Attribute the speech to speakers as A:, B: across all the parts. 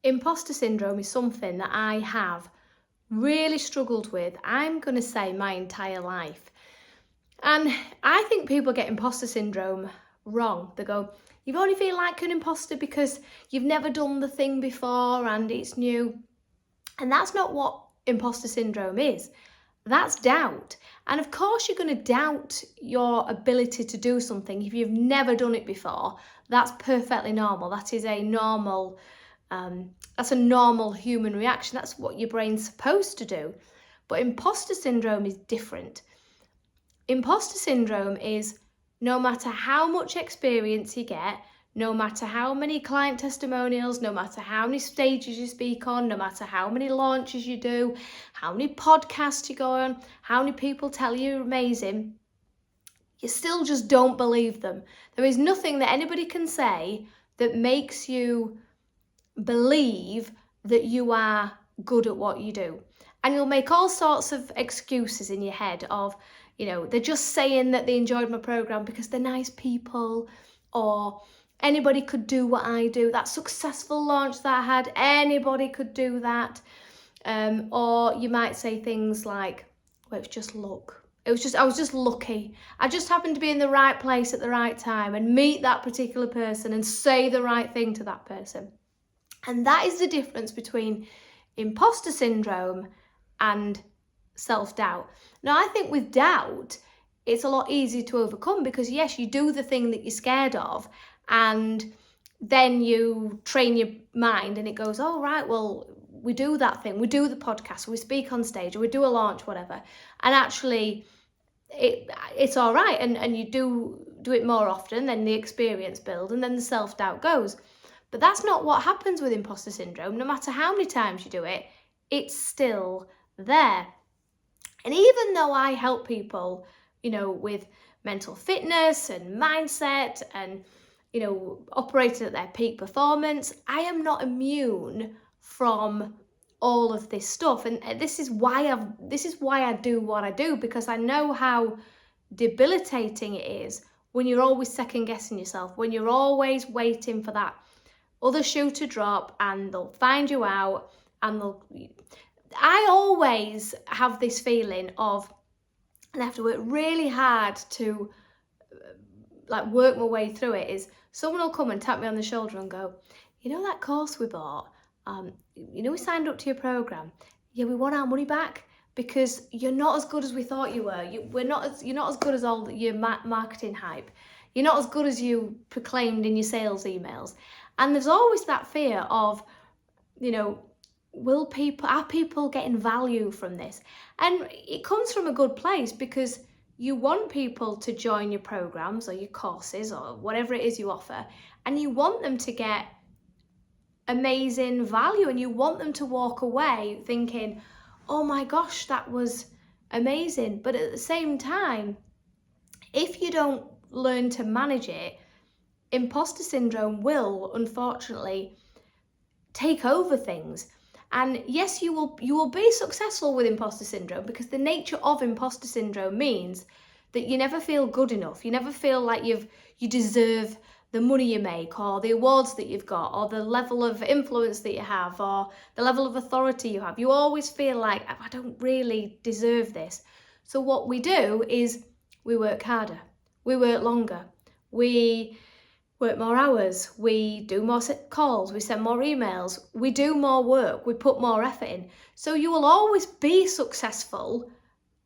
A: Imposter syndrome is something that I have really struggled with, I'm going to say, my entire life. And I think people get imposter syndrome wrong. They go, you only feel like an imposter because you've never done the thing before and it's new. And that's not what imposter syndrome is. That's doubt. And of course you're going to doubt your ability to do something if you've never done it before. That's perfectly normal. That is a normal that's a normal human reaction. That's what your brain's supposed to do. But imposter syndrome is different. Imposter syndrome is no matter how much experience you get, no matter how many client testimonials, no matter how many stages you speak on, no matter how many launches you do, how many podcasts you go on, how many people tell you you're amazing, you still just don't believe them. There is nothing that anybody can say that makes you believe that you are good at what you do. And you'll make all sorts of excuses in your head of, they're just saying that they enjoyed my program because they're nice people, or anybody could do what I do. That successful launch that I had, anybody could do that. Or you might say things like, well, it's just luck. I was just lucky. I just happened to be in the right place at the right time and meet that particular person and say the right thing to that person. And that is the difference between imposter syndrome and self-doubt. Now, I think with doubt, it's a lot easier to overcome because, yes, you do the thing that you're scared of and then you train your mind and it goes, oh, right, well, we do that thing. We do the podcast, we speak on stage, or we do a launch, whatever. And actually, it's all right. And you do it more often, then the experience builds and then the self-doubt goes. But that's not what happens with imposter syndrome. No matter how many times you do it, it's still there. And even though I help people, with mental fitness and mindset and, operating at their peak performance, I am not immune from all of this stuff. And this is why I do what I do, because I know how debilitating it is when you're always second guessing yourself, when you're always waiting for that other shoe to drop and they'll find you out and I always have this feeling of, and I have to work really hard to work my way through it, is someone will come and tap me on the shoulder and go, that course we bought, we signed up to your program, yeah, we want our money back because you're not as good as we thought you were. You're not as good as all your marketing hype. You're not as good as you proclaimed in your sales emails. And there's always that fear of, are people getting value from this? And it comes from a good place because you want people to join your programs or your courses or whatever it is you offer, and you want them to get amazing value and you want them to walk away thinking, oh my gosh, that was amazing. But at the same time, if you don't learn to manage it, imposter syndrome will unfortunately take over things. And yes, you will be successful with imposter syndrome because the nature of imposter syndrome means that you never feel good enough. You never feel like you deserve the money you make or the awards that you've got or the level of influence that you have or the level of authority you have. You always feel like, I don't really deserve this. So what we do is we work harder, we work longer, we work more hours, we do more calls, we send more emails, we do more work, we put more effort in. So you will always be successful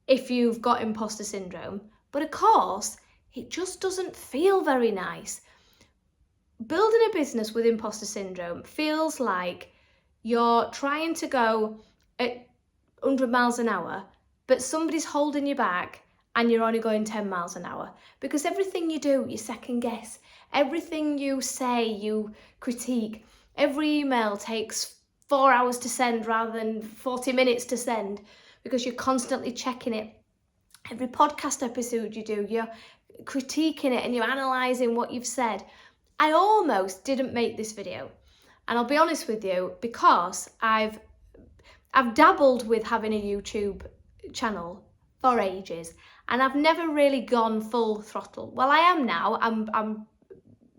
A: if you've got imposter syndrome. But of course, it just doesn't feel very nice. Building a business with imposter syndrome feels like you're trying to go at 100 miles an hour, but somebody's holding you back and you're only going 10 miles an hour. Because everything you do, you second guess. Everything you say, you critique. Every email takes 4 hours to send rather than 40 minutes to send because you're constantly checking it. Every podcast episode you do, you're critiquing it and you're analysing what you've said. I almost didn't make this video. And I'll be honest with you, because I've dabbled with having a YouTube channel for ages and I've never really gone full throttle. Well, I am now.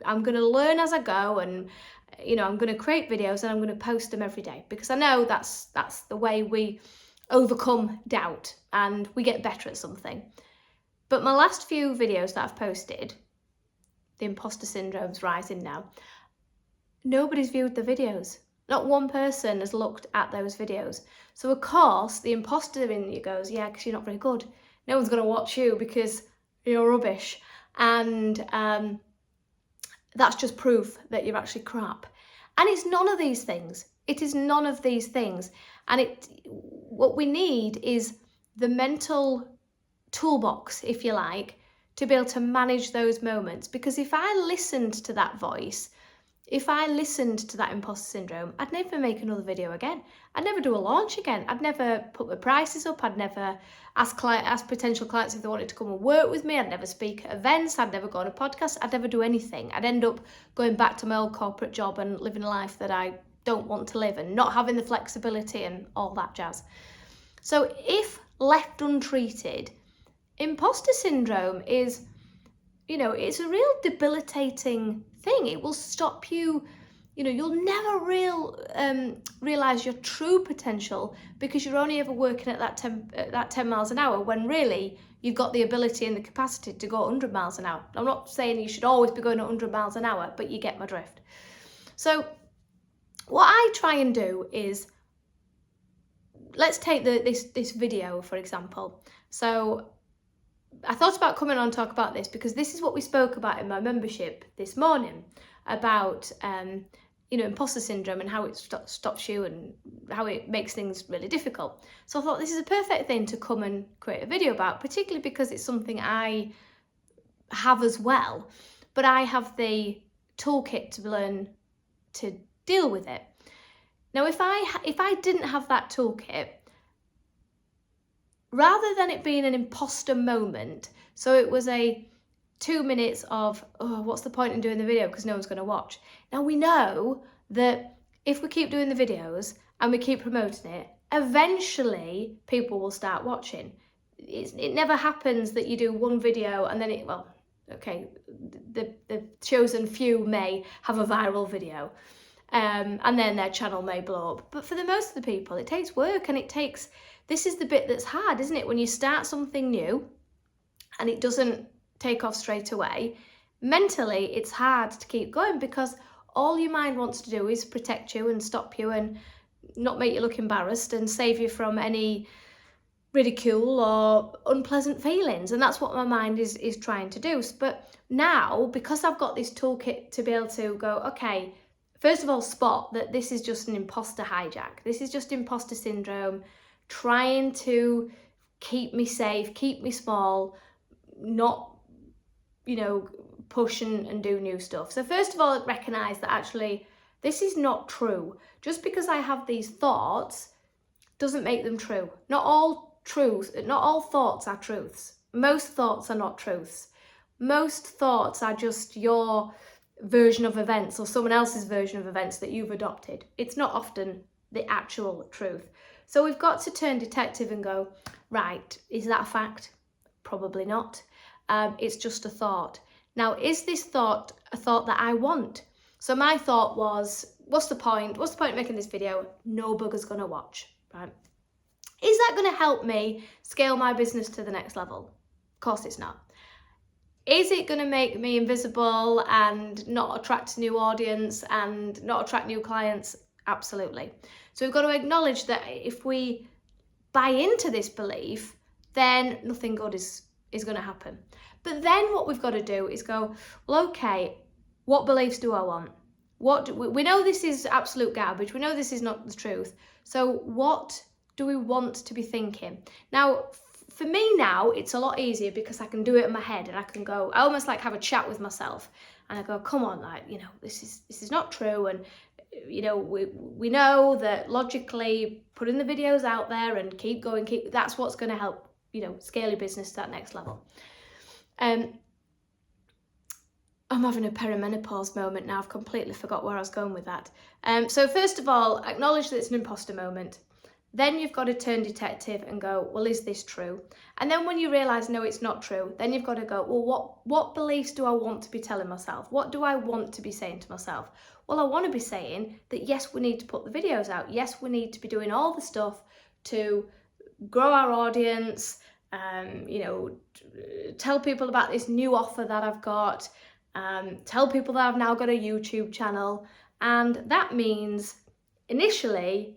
A: I'm going to learn as I go, and I'm going to create videos and I'm going to post them every day, because I know that's the way we overcome doubt and we get better at something. But my last few videos that I've posted, the imposter syndrome's rising now, nobody's viewed the videos. Not one person has looked at those videos. So of course the imposter in you goes, yeah, because you're not very good. No one's going to watch you because you're rubbish. And that's just proof that you're actually crap. And it's none of these things. It is none of these things. And what we need is the mental toolbox, if you like, to be able to manage those moments. Because if I listened to that voice, if I listened to that imposter syndrome, I'd never make another video again. I'd never do a launch again. I'd never put my prices up. I'd never ask potential clients if they wanted to come and work with me. I'd never speak at events. I'd never go on a podcast. I'd never do anything. I'd end up going back to my old corporate job and living a life that I don't want to live and not having the flexibility and all that jazz. So if left untreated, imposter syndrome is, it's a real debilitating thing. It will stop you, you'll never realise your true potential, because you're only ever working at that 10 miles an hour, when really you've got the ability and the capacity to go 100 miles an hour. I'm not saying you should always be going at 100 miles an hour, but you get my drift. So what I try and do is, let's take this video, for example. So I thought about coming on and talk about this because this is what we spoke about in my membership this morning, about imposter syndrome and how it stops you and how it makes things really difficult. So I thought this is a perfect thing to come and create a video about, particularly because it's something I have as well, but I have the toolkit to learn to deal with it. Now, if I didn't have that toolkit, rather than it being an imposter moment, so it was a 2 minutes of, oh, what's the point in doing the video because no one's going to watch. Now we know that if we keep doing the videos and we keep promoting it, eventually people will start watching. It never happens that you do one video and then the chosen few may have a viral video. And then their channel may blow up. But for the most of the people, it takes work, and this is the bit that's hard, isn't it? When you start something new and it doesn't take off straight away, mentally it's hard to keep going, because all your mind wants to do is protect you and stop you and not make you look embarrassed and save you from any ridicule or unpleasant feelings. And that's what my mind is trying to do. But now, because I've got this toolkit to be able to go, okay, first of all, spot that this is just an imposter hijack. This is just imposter syndrome trying to keep me safe, keep me small, not, push and do new stuff. So first of all, recognise that actually this is not true. Just because I have these thoughts doesn't make them true. Not all thoughts are truths. Most thoughts are not truths. Most thoughts are just your version of events or someone else's version of events that you've adopted. It's not often the actual truth. So we've got to turn detective and go, right, is that a fact? Probably not. It's just a thought. Now, is this thought a thought that I want? So my thought was, what's the point? What's the point of making this video? No bugger's gonna watch, right? Is that gonna help me scale my business to the next level? Of course it's not. Is it going to make me invisible and not attract a new audience and not attract new clients? Absolutely. So we've got to acknowledge that if we buy into this belief, then nothing good is going to happen. But then what we've got to do is go, well, okay, what beliefs do I want? We know this is absolute garbage. We know this is not the truth. So what do we want to be thinking? Now, for me now, it's a lot easier because I can do it in my head and I can go, I almost like have a chat with myself and I go, come on, this is not true. And, we know that logically putting the videos out there and keep going, that's what's going to help, scale your business to that next level. I'm having a perimenopause moment now. I've completely forgot where I was going with that. So first of all, acknowledge that it's an imposter moment. Then you've got to turn detective and go, well, is this true? And then when you realise, no, it's not true, then you've got to go, well, what beliefs do I want to be telling myself? What do I want to be saying to myself? Well, I want to be saying that, yes, we need to put the videos out. Yes, we need to be doing all the stuff to grow our audience, tell people about this new offer that I've got, tell people that I've now got a YouTube channel. And that means initially,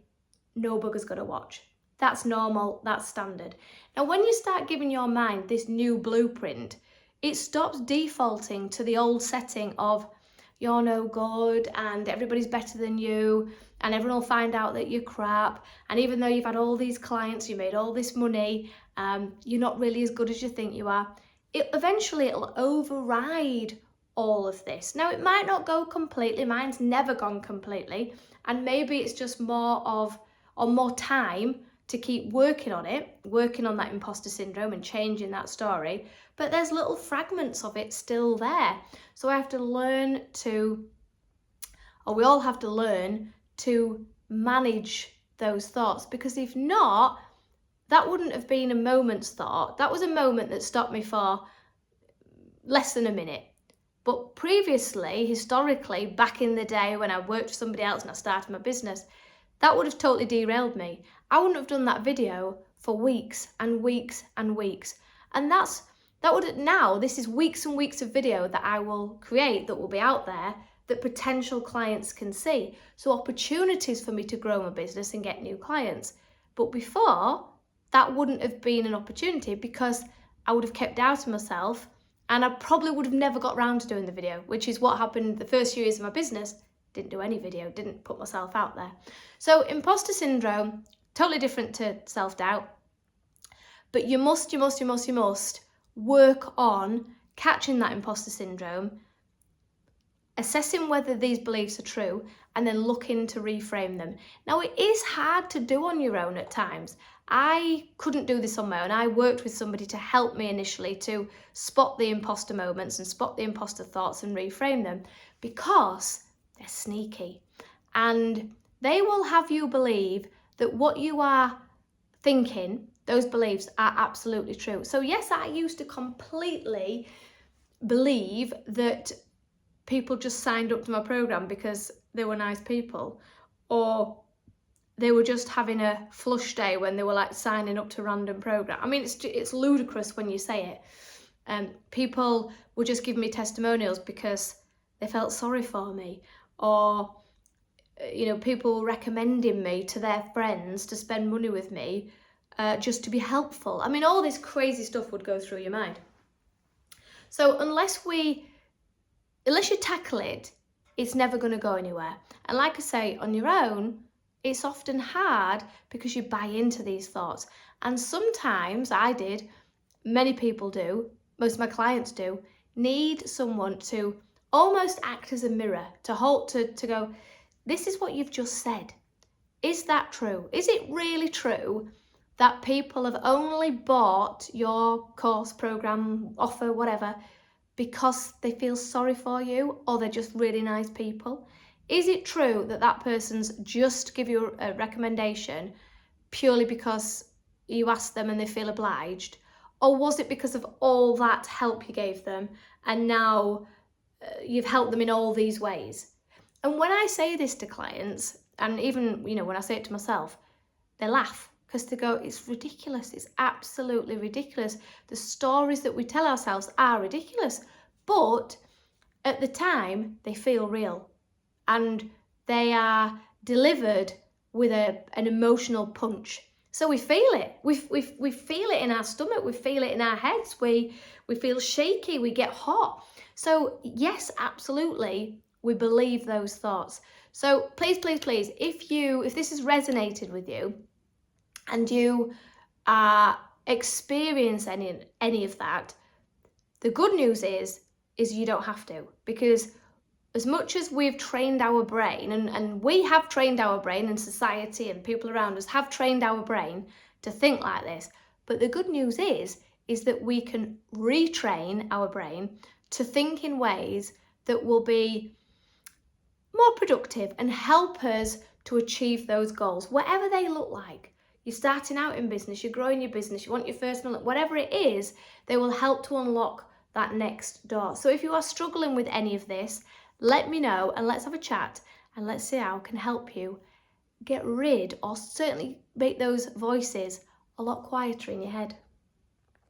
A: no bugger's gonna watch. That's normal, that's standard. Now, when you start giving your mind this new blueprint, it stops defaulting to the old setting of you're no good and everybody's better than you and everyone will find out that you're crap. And even though you've had all these clients, you made all this money, you're not really as good as you think you are. Eventually it'll override all of this. Now, it might not go completely, mine's never gone completely, and maybe it's just more time to keep working on it, working on that imposter syndrome and changing that story, but there's little fragments of it still there. So I have to learn to, or we all have to learn to manage those thoughts, because if not, that wouldn't have been a moment's thought. That was a moment that stopped me for less than a minute. But previously, historically, back in the day when I worked for somebody else and I started my business, that would have totally derailed me. I wouldn't have done that video for weeks and weeks and weeks. And this is weeks and weeks of video that I will create that will be out there that potential clients can see. So opportunities for me to grow my business and get new clients. But before, that wouldn't have been an opportunity because I would have kept doubting myself and I probably would have never got around to doing the video, which is what happened the first few years of my business. Didn't do any video, didn't put myself out there. So imposter syndrome, totally different to self-doubt. But you must work on catching that imposter syndrome, assessing whether these beliefs are true, and then looking to reframe them. Now, it is hard to do on your own at times. I couldn't do this on my own. I worked with somebody to help me initially to spot the imposter moments and spot the imposter thoughts and reframe them, because they're sneaky and they will have you believe that what you are thinking, those beliefs, are absolutely true. So yes, I used to completely believe that people just signed up to my program because they were nice people, or they were just having a flush day when they were like signing up to random program. I mean, it's ludicrous when you say it. People would just give me testimonials because they felt sorry for me, or people recommending me to their friends to spend money with me just to be helpful. I mean, all this crazy stuff would go through your mind. So unless you tackle it, it's never going to go anywhere. And like I say, on your own, it's often hard because you buy into these thoughts. And sometimes I did, many people do, most of my clients do, need someone to almost act as a mirror, to go, this is what you've just said. Is that true? Is it really true that people have only bought your course, program, offer, whatever, because they feel sorry for you, or they're just really nice people? Is it true that that person's just give you a recommendation purely because you asked them and they feel obliged? Or was it because of all that help you gave them and now you've helped them in all these ways? And when I say this to clients, and even when I say it to myself, they laugh because they go, it's ridiculous. It's absolutely ridiculous. The stories that we tell ourselves are ridiculous, but at the time they feel real. And they are delivered with an emotional punch. So we feel it. We feel it in our stomach. We feel it in our heads. We feel shaky. We get hot. So yes, absolutely, we believe those thoughts. So please, if this has resonated with you and you experience any of that, the good news is you don't have to, because as much as we've trained our brain, and we have trained our brain, and society and people around us have trained our brain to think like this, but the good news is that we can retrain our brain to think in ways that will be more productive and help us to achieve those goals, whatever they look like. you're starting out in business, you're growing your business, you want your first million, whatever it is, they will help to unlock that next door. So if you are struggling with any of this, let me know and let's have a chat and let's see how I can help you get rid, or certainly make those voices a lot quieter in your head.